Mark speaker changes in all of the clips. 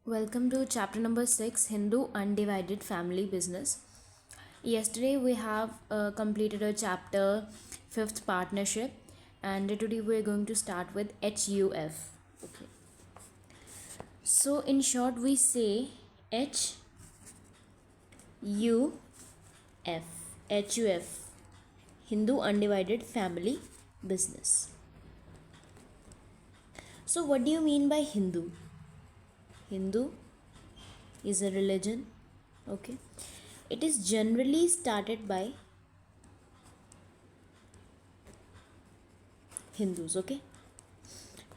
Speaker 1: Welcome to chapter number 6, Hindu Undivided Family Business. Yesterday we have completed a chapter 5th partnership, and today we are going to start with HUF. Okay. So in short we say HUF. HUF, Hindu Undivided Family Business. So what do you mean by Hindu? Hindu is a religion. Okay, it is generally started by Hindus. Okay,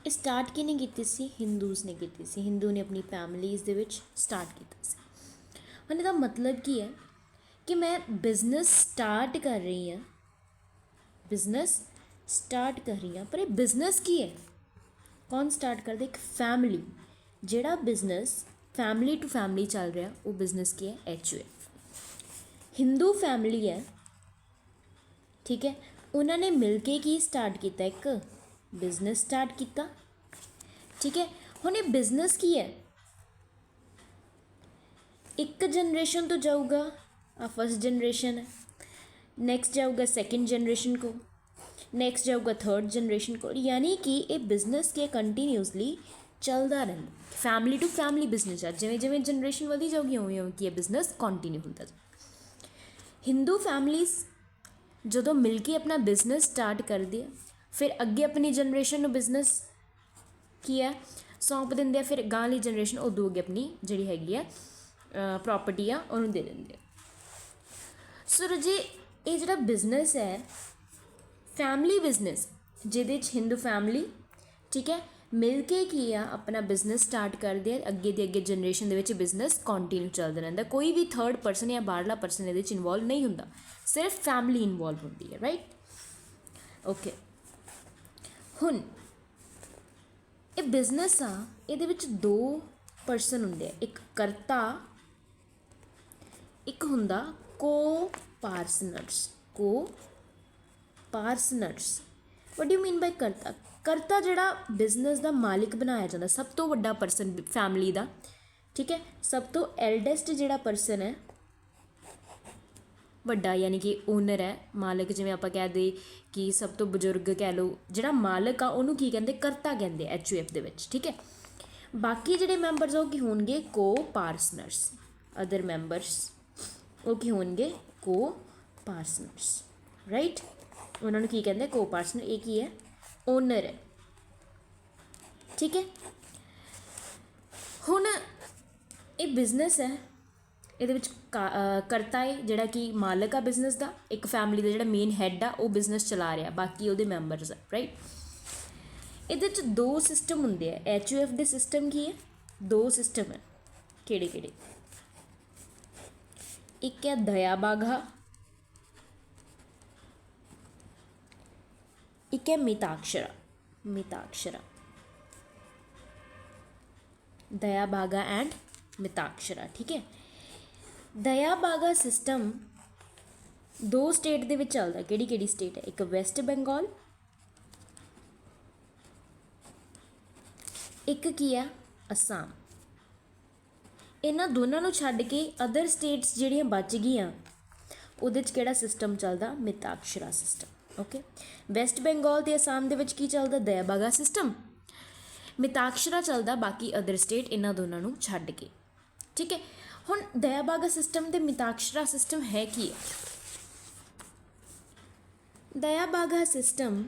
Speaker 1: start किने कीती सी? Hindus ने कीती सी। हिंदू ने अपनी families they which start कीता सी। हुण इहदा मतलब की है कि मैं बिजनेस स्टार्ट कर रही हाँ, बिजनेस स्टार्ट कर रही हाँ, पर यह बिजनेस की है? कौन स्टार्ट करता? एक फैमिली। जिहड़ा बिजनेस फैमिली टू फैमिली चल रहा वो बिजनेस की है? HUF। हिंदू फैमिली है, ठीक है, उन्होंने मिलके की स्टार्ट किया? एक बिजनेस स्टार्ट किया, ठीक है। हुण ये बिजनेस की है? एक जनरेशन तो जाऊगा, आ फर्स्ट जनरेशन है, नैक्सट जाऊगा सैकेंड जनरेशन को, नैक्सट जाऊगा थर्ड जनरेशन को, यानी कि ये बिजनेस के कंटीन्यूसली चलता रहता। फैमिली टू फैमिली बिजनेस है, जिमें जिमें जनरेशन वधी जाऊगी उवें उवें कि बिजनेस कंटिन्यू होता जाए। हिंदू फैमिलीज जो मिल के अपना बिजनेस स्टार्ट कर दिया, फिर अगे अपनी जनरेशन को बिजनेस की है सौंप देंगे, फिर गांह वाली जनरेशन उदों अगे अपनी जी हैगी है प्रॉपर्टी आ उन्होंने दे देंगे। सो रजे ये जो बिजनेस है फैमिली बिजनेस, जिदे हिंदू फैमिली, ठीक है, मिल के की आ अपना बिजनेस स्टार्ट कर दिया, अगे दी अगे जनरेशन दे बिजनेस कंटिन्यू चलता रहता। कोई भी थर्ड परसन या बाहरला परसन ये इनवॉल्व नहीं होंदा, सिर्फ फैमिली इनवॉल्व होती है, राइट। ओके, हुण ये बिजनेस आ, ये दो परसन होंदे, एक करता, एक हुंदा को पार्टनर्स। को partners, what do you mean by करता? करता जिहड़ा बिजनेस का मालिक बनाया जाता, सब तो वड्डा परसन फैमिली का, ठीक है, सब तो एल्डेस्ट जिहड़ा परसन है वड्डा, यानी कि ओनर है, मालिक, जिवें आपां कह दे कि सब तो बजुर्ग कह लो, जिहड़ा मालिक आ उहनूं की कहंदे? करता कहंदे HUF दे विच, ठीक है। बाकी जिहड़े मैंबरस वो की होणगे? को पार्टनर्स। अदर मैंबरस वो की होणगे? को पार्टनर्स, राइट। उन्होंने की कहते? को पार्टनर। ये की है? ओनर है, ठीक है। हुण ये बिजनेस है, ये करता है जिहड़ा कि मालिक आ बिजनेस का, एक फैमिली का जिहड़ा मेन हैड आ वो बिजनेस चला रहा, बाकी वो मैंबरस है, राइट। ये दो सिस्टम होंगे HUF के सिस्टम की है? दो सिस्टम है, किहड़े किहड़े? एक है दया बाघा, एक है मिताक्षरा। मिताक्षरा, दया बाघा एंड मिताक्षरा, ठीक है। दया बाघा सिस्टम दो स्टेट दे विच चलदा। किहड़ी किहड़ी स्टेट है? एक वैस्ट बंगाल, एक की है असम। इन्हां दोनों नूं छड्ड के अदर स्टेट्स जिहड़ियां बच गईयां उहदे च किहड़ा सिस्टम चलदा? Mitakshara system. Okay, West Bengal ते असम दे विच की चलदा? दया बाघा सिस्टम। मिताक्षरा चलदा बाकी अदर स्टेट इन्हां दोनों नूं छड्ड के, ठीक है। हुण दया बाघा सिस्टम ते मिताक्षरा सिस्टम है की है? दया बाघा सिस्टम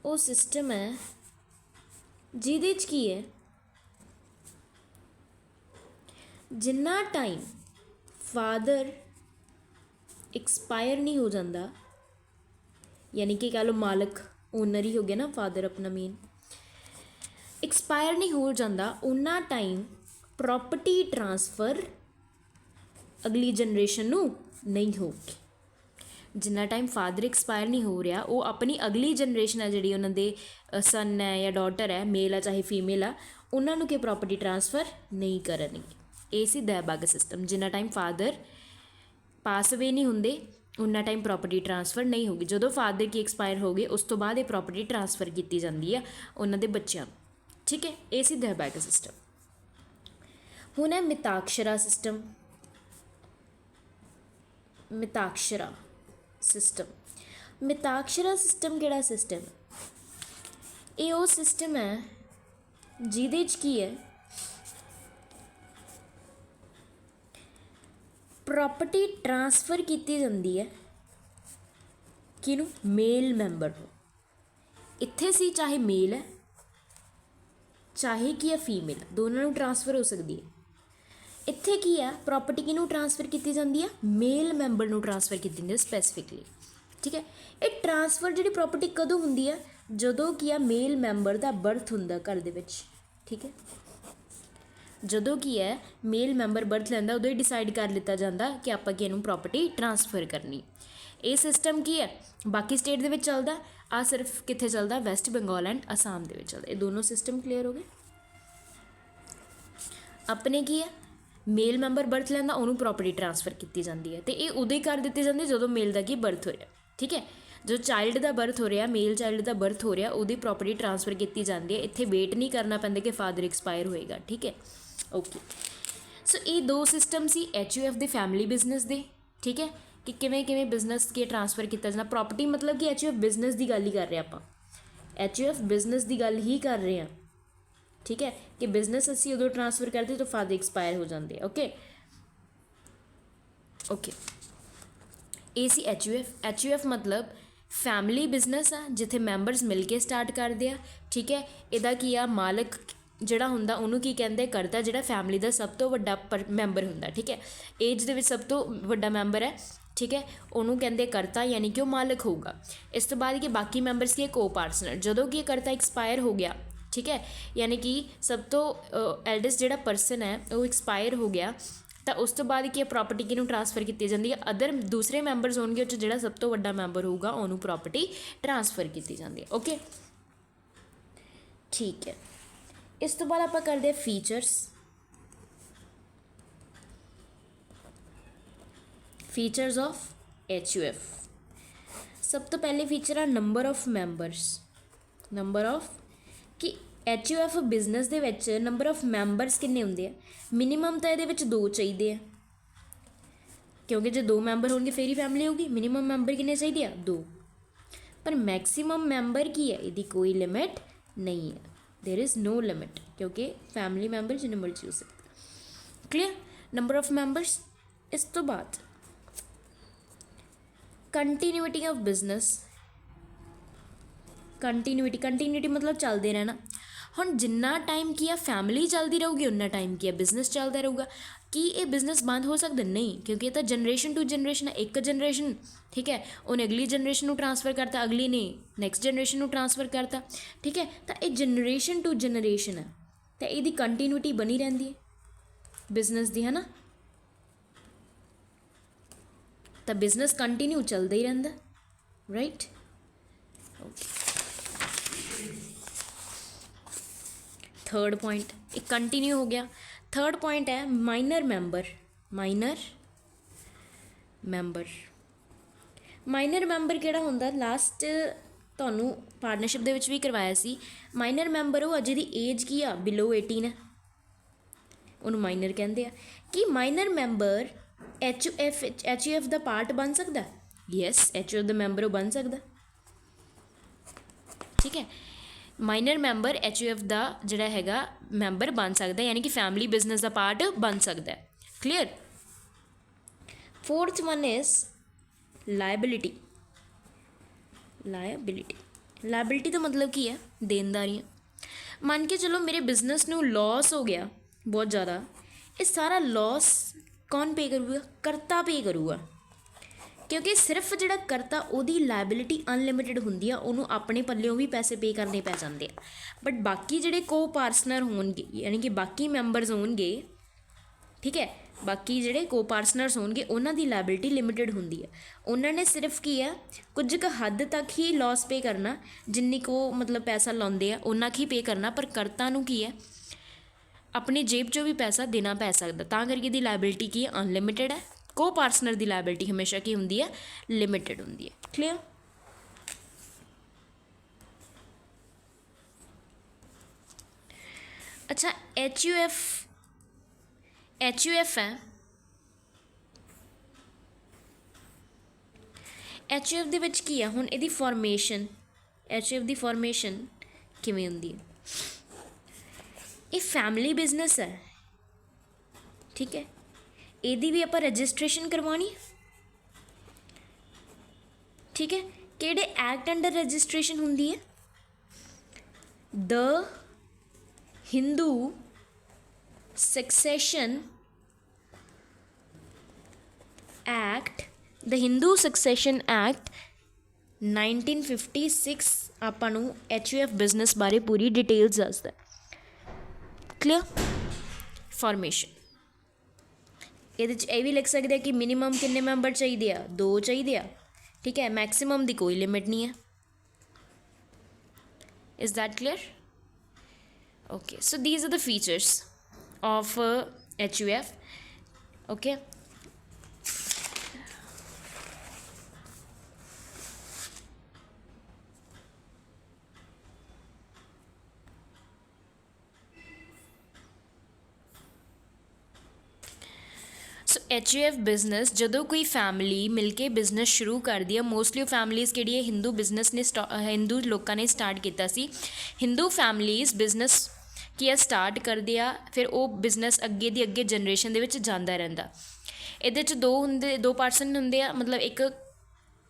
Speaker 1: वो सिस्टम है जिहदे च की है, जिन्ना टाइम फादर एक्सपायर नहीं हो जाता, यानी कि कह लो मालिक ओनर ही हो गया ना, फादर अपना मेन एक्सपायर नहीं हो जाता, उन्ना टाइम प्रॉपर्टी ट्रांसफर अगली जनरेशन नूं नहीं होगी। जिन्ना टाइम फादर एक्सपायर नहीं हो रहा वो अपनी अगली जनरेशन है जी उन्होंने सन है या डॉटर है, मेल है चाहे फीमेल है, उन्होंने के प्रॉपर्टी ट्रांसफर नहीं करनगे। ये सी दया बाघा सिस्टम, जिन्ना टाइम फादर पास अवे नहीं होंगे उन्ना टाइम प्रॉपर्टी ट्रांसफर नहीं होगी। जो फादर की एक्सपायर हो गए उस तो बाद ये प्रॉपर्टी ट्रांसफर की जाती है उन्होंने बच्चों। ठीक है, ये सी दहबैगा सिस्टम। हुण है Mitakshara system. Mitakshara system. Mitakshara system किहड़ा सिस्टम है? ये वो सिस्टम है जिहदे च की है प्रॉपर्टी ट्रांसफर की जाती है किनू? मेल मैंबर को। इत्थे सी चाहे मेल है चाहे की है फीमेल, दोनों ट्रांसफर हो सकती है। इत्थे की है प्रॉपर्टी किनू ट्रांसफर की जाती है? मेल मैंबर नू ट्रांसफर की जाती है स्पैसीफिकली। ठीक है, ये ट्रांसफर जी प्रॉपर्टी कदों होंदी है? जदों की है मेल मैंबर का बर्थ होंदा घर दे विच। ठीक है, जदों की है मेल मैंबर बर्थ लैंदा उदों ही डिसाइड कर लिता जाता कि आपां कि इहनूं प्रॉपर्टी ट्रांसफर करनी। ये सिस्टम की है बाकी स्टेट दे विच चलदा, आ सिर्फ कित्थे चलदा? वैस्ट बंगाल एंड आसाम दे विच चलदा। ये दोनों सिस्टम क्लीयर हो गए। अपने की है मेल मैंबर बर्थ लैंदा उन्होंने प्रॉपर्टी ट्रांसफर की जाती है, तो ये उदों ही कर दी जाती है जो मेल का की बर्थ हो रहा। ठीक है, जो चाइल्ड का बर्थ हो रहा, मेल चाइल्ड का बर्थ हो रहा, वो प्रॉपर्टी ट्रांसफर की जाती है। इत्थे वेट नहीं करना पैंदा कि फादर एक्सपायर होएगा। ठीक है, ओके। सो ये दो सिस्टम सी HUF के फैमिली बिजनेस दे। ठीक है, कि किवें किवें बिजनेस के ट्रांसफर किया जाना। प्रॉपर्टी मतलब कि HUF बिजनेस की गल ही कर रहे हैं, आप HUF बिजनेस की गल ही कर रहे हैं। ठीक है, कि बिजनेस असी उदों ट्रांसफर करते तो फादर एक्सपायर हो जाते। ओके ओके, ये सी HUF मतलब फैमिली बिजनेस आ जिथे मैंबरस मिल के स्टार्ट करते हैं। ठीक है, इहदा की आ मालक जिहड़ा हुंदा उहनूं की कहंदे करता, जिहड़ा फैमिली का सब तो वड्डा मैंबर हुंदा। ठीक है, एज दे विच सब तो वड्डा मैंबर है। ठीक है, उन्होंने कहते करता यानी कि वह मालक होगा। इस तो बाद कि बाकी मैंबरस की को पार्टनर, जदों कि करता एक्सपायर हो गया। ठीक है, यानी कि सब तो एल्डेस्ट जिहड़ा परसन है वो एक्सपायर हो गया, तो उस तो बाद कि प्रॉपर्टी किनूं ट्रांसफर की जाती है? अदर दूसरे मैंबरस होणगे उस जिहड़ा सब तो वड्डा मैंबर होगा उन्होंने प्रॉपर्टी ट्रांसफर की जाती है। ओके, ठीक है। इस तो बाद आप करते हैं फीचर्स ऑफ HUF। सब तो पहले फीचर है number of members. Number of कि HUF business they which number of members किन्ने हुंदे हैं? मिनीमम तो ये 2 चाहिए, क्योंकि जो 2 मैंबर होंगे फिर ही फैमिली होगी। मिनीमम मैंबर किन्ने चाहिए? 2। पर मैक्सीमम मैंबर की है यदि कोई लिमिट नहीं है, देयर इज़ नो लिमिट, क्योंकि फैमिली मैंबर जिन्हें मर्जी हो सकते। क्लियर? Number of members. इस तो बाद कंटीन्यूटी ऑफ बिजनेस। कंटीन्यूटी मतलब चलते रहना। हुण जिन्ना टाइम की है फैमिली चलती रहूगी उन्ना टाइम की है बिजनेस चलता रहूगा। कि ये बिजनेस बंद हो सकता? नहीं, क्योंकि ये तो जनरेशन टू जनरेशन है। एक जनरेशन ठीक है उन्हें अगली जनरेशन को ट्रांसफर करता, अगली ने नैक्सट जनरेशन को ट्रांसफर करता। ठीक है, तो ये जनरेशन टू जनरेशन है, तो ये कंटीन्यूटी बनी रहती है बिजनेस की, है ना। तो बिजनेस कंटीन्यू चलता ही रहता, राइट। ओके, थर्ड पॉइंट एक कंटीन्यू हो गया। थर्ड पॉइंट है माइनर मैंबर। माइनर मैंबर किहड़ा हुंदा? लास्ट तुहानूं पार्टनरशिप दे विच भी करवाया सी। माइनर मैंबर वो अजे दी एज की आ बिलो 18 है, उन्होंने माइनर कहते हैं। कि माइनर मैंबर HUF का पार्ट बन सकता है? यस, HUF का मैंबर बन सकता। ठीक है, माइनर मैंबर HUF का जिहड़ा हैगा मैंबर बन सकता है, यानी कि फैमिली बिजनेस का पार्ट बन सकता है। Clear? Fourth one is liability. Liability तो मतलब की है देनदारियाँ। मान के चलो मेरे बिजनेस नूं लॉस हो गया बहुत ज़्यादा, ये सारा लॉस कौन पे करूँगा? करता पे करूँगा, क्योंकि सिर्फ जिहड़ा करता उहदी लायबिलिटी अनलिमिटेड हुंदी है, उन्होंने अपने पल्लियों भी पैसे पे करने पै जाते हैं। बट बाकी जिहड़े को पार्टनर होणगे यानी कि बाकी मैंबरस होणगे, ठीक है, बाकी जिहड़े को पार्टनर्स होणगे उन्हां दी लायबिलिटी लिमिटेड हुंदी है। उन्होंने सिर्फ की है कुछ क हद तक ही लॉस पे करना, जिन्नी को मतलब पैसा लाउंदे आ उन्ना ही पे करना। पर करता नूं की है अपनी जेब चों भी पैसा देना पै सकदा, तां करके दी लायबिलिटी की अनलिमिटेड है। को पार्टनर की लायबिलिटी हमेशा की होंदी है, लिमिटेड होंदी है। क्लीयर। अच्छा एच यू एफ है, एच यू एफ दे विच की है हुण इहदी फॉर्मेशन, एच यू एफ की फॉर्मेशन किवें हुंदी है। ये फैमिली बिजनेस है, ठीक है, ਇਹਦੀ भी ਆਪਾਂ रजिस्ट्रेशन करवानी, ठीक है। ਕਿਹੜੇ एक्ट अंडर रजिस्ट्रेशन होंदी है, the Hindu Succession Act, the Hindu Succession Act 1956 ਆਪਾਂ ਨੂੰ HUF बिजनेस बारे पूरी डिटेल्स दसदा। क्लियर। फॉर्मेशन ये भी लिख सकते कि मिनीमम कितने मैंबर चाहिए आ, 2 चाहिए आ, ठीक है। मैक्सीमम की कोई लिमिट नहीं है। Is that clear? Okay, so these are the features of HUF। Okay, so HUF business जदों कोई फैमिली मिल के बिजनेस शुरू कर दी है, मोस्टली फैमिलीज़ कि हिंदू बिजनेस ने हिंदू लोगों ने स्टार्ट किया सी, हिंदू फैमिलीज़ बिजनेस की स्टार्ट कर दिया, फिर वो बिजनेस अगे दी अगे जनरेशन दे विच जांदा रहिंदा। इहदे च दो पर्सन हुंदे आ, मतलब एक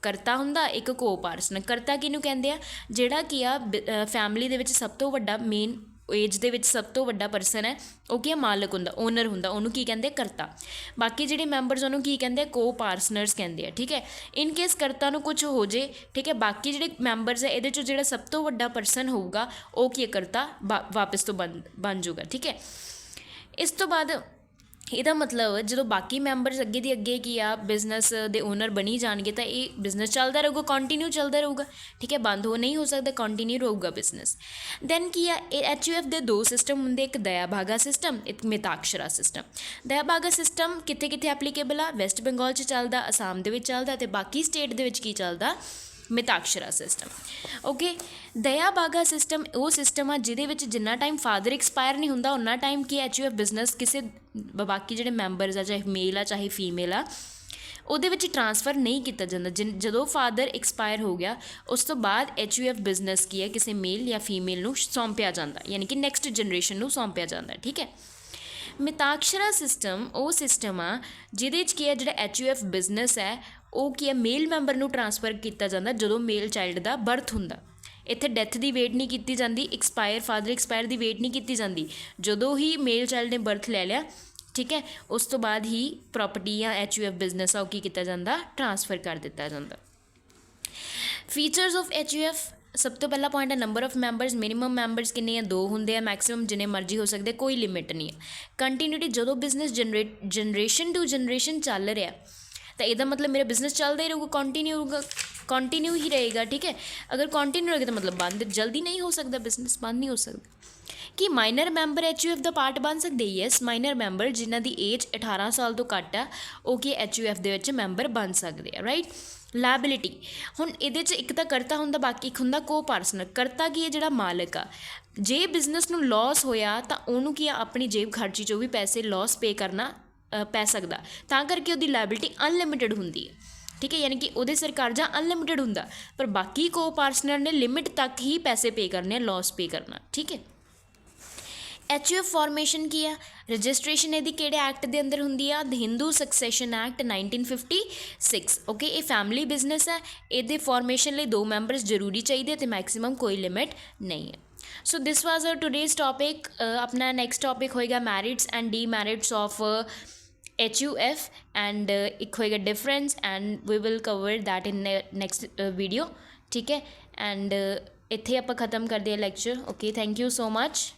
Speaker 1: करता हुंदा, एक को पार्सन। करता किहनूं कहंदे आ, जिहड़ा कि आ फैमिली दे विच सब तो वड्डा मेन एज दे विच सब तो वड्डा परसन है, वो की मालक हुंदा, ओनर हुंदा, उहनूं की कहंदे करता। बाकी जिहड़े मैंबरस उहनूं की कहंदे को पार्टनर्स कहंदे आ, ठीक है। इन केस करता नूं कुछ हो जे, ठीक है, बाकी जिहड़े मैंबरस है इहदे चों जिहड़ा सब तो वड्डा परसन होऊगा वो की करता वापस तो बन जूगा, ठीक है। इस तो बाद ਇਹਦਾ मतलब ਜਦੋਂ बाकी मैंबरस अगे ਦੀ अगे की आ बिजनेस ਦੇ ओनर बनी जाएंगे तो ये बिजनेस चलता रहूगा, कंटिन्यू चलता रहूगा, ठीक है, बंद हो नहीं हो सकता, कंटिन्यू रहूगा बिजनेस। दैन की आ HUF के 2 सिस्टम होंगे, एक दया भागा सिस्टम, एक मिताक्षरा सिस्टम। दया भागा सिस्टम कित्थे कित्थे एप्लीकेबल आ, वैस्ट बंगाल च चलदा, आसाम दे विच चलदा, ते बाकी स्टेट दे विच की चलदा, मिताक्षरा सिस्टम। ओके, दया बागा सिस्टम वो सिस्टम आ जिहदे विच जिन्ना टाइम फादर एक्सपायर नहीं हुंदा उन्ना टाइम की HUF बिजनेस किसी बाकी जिहड़े मैंबरस आ, चाहे मेल आ चाहे फीमेल आ, ਉਹਦੇ ਵਿੱਚ ट्रांसफर नहीं किया जाता। ਜਦੋਂ फादर एक्सपायर हो गया उस तो बाद HUF बिजनेस की है किसी मेल या फीमेल ਨੂੰ सौंपिया जाता, यानी कि नैक्सट जनरेशन ਨੂੰ सौंपिया जाता, ठीक है। मिताक्षरा सिस्टम वो सिस्टम आ जिहदे च की है जिहड़ा HUF बिजनेस है वो की है मेल मैंबर ਨੂੰ ट्रांसफर किया जाता ਜਦੋਂ मेल चाइल्ड का बर्थ ਹੁੰਦਾ। ਇੱਥੇ ਡੈਥ ਦੀ ਵੇਟ नहीं की जाती, फादर एक्सपायर की वेट नहीं की जाती, ਜਦੋਂ ही मेल चाइल्ड ने बर्थ ले लिया, ठीक है, उस तो बाद ही प्रॉपर्टी या HUF बिजनेस आ वो की किया जाता, ट्रांसफर कर दिता जाता। फीचर्स ऑफ HUF, सब तो पहला पॉइंट है number of members, minimum members किन्ने 2 होंगे, मैक्सीमम जिन्ने मर्जी हो सकते, कोई लिमिट नहीं है। कंटीन्यूटी, जो बिजनेस जनरेशन टू जनरेशन चल रहा तो यदा मतलब मेरा बिजनेस चलता ही रहूगा, कंटिन्यू ही रहेगा, ठीक है। अगर कंटिन्यू रहेगा तो मतलब बंद जल्दी नहीं हो सकता, बिजनेस बंद नहीं हो सकता। कि माइनर मैंबर HUF का पार्ट बन सकते, यस, माइनर मैंबर जिन्हों की एज 18 साल तो घट है वो कि HUF के मैंबर बन सकते हैं, राइट। लायबिलिटी हुण इहदे च एक तो करता हुंदा, बाकी एक हुंदा को पार्टनर। करता की है जिहड़ा मालक आ, जे बिजनेस नूं लॉस होया तो उहनूं की अपनी जेब खर्ची चों भी पैसे लॉस पे करना पै सकदा, तां करके उहदी लायबिलिटी अनलिमिटेड हुंदी है, ठीक है, यानी कि उहदे सिर कर्जा अनलिमिटेड हुंदा, पर बाकी को पार्टनर ने लिमिट तक ही पैसे पे करने, लॉस पे करना, ठीक है। HUF फॉर्मेशन की है, रजिस्ट्रेशन यदि किहड़े एक्ट के अंदर हुंदी आ, the Hindu Succession Act 1956। Okay, ये फैमिली बिजनेस है, ये फॉर्मेशन लिए 2 मैंबरस जरूरी चाहिए तो मैक्सीमम कोई लिमिट नहीं है। So this was our today's topic. अपना नेक्स्ट टॉपिक होएगा merits and demerits of HUF and एक होएगा difference and we will cover that in next video, ठीक है। एंड इत्थे आपां खत्म कर दिया लेक्चर। Okay, thank you so much.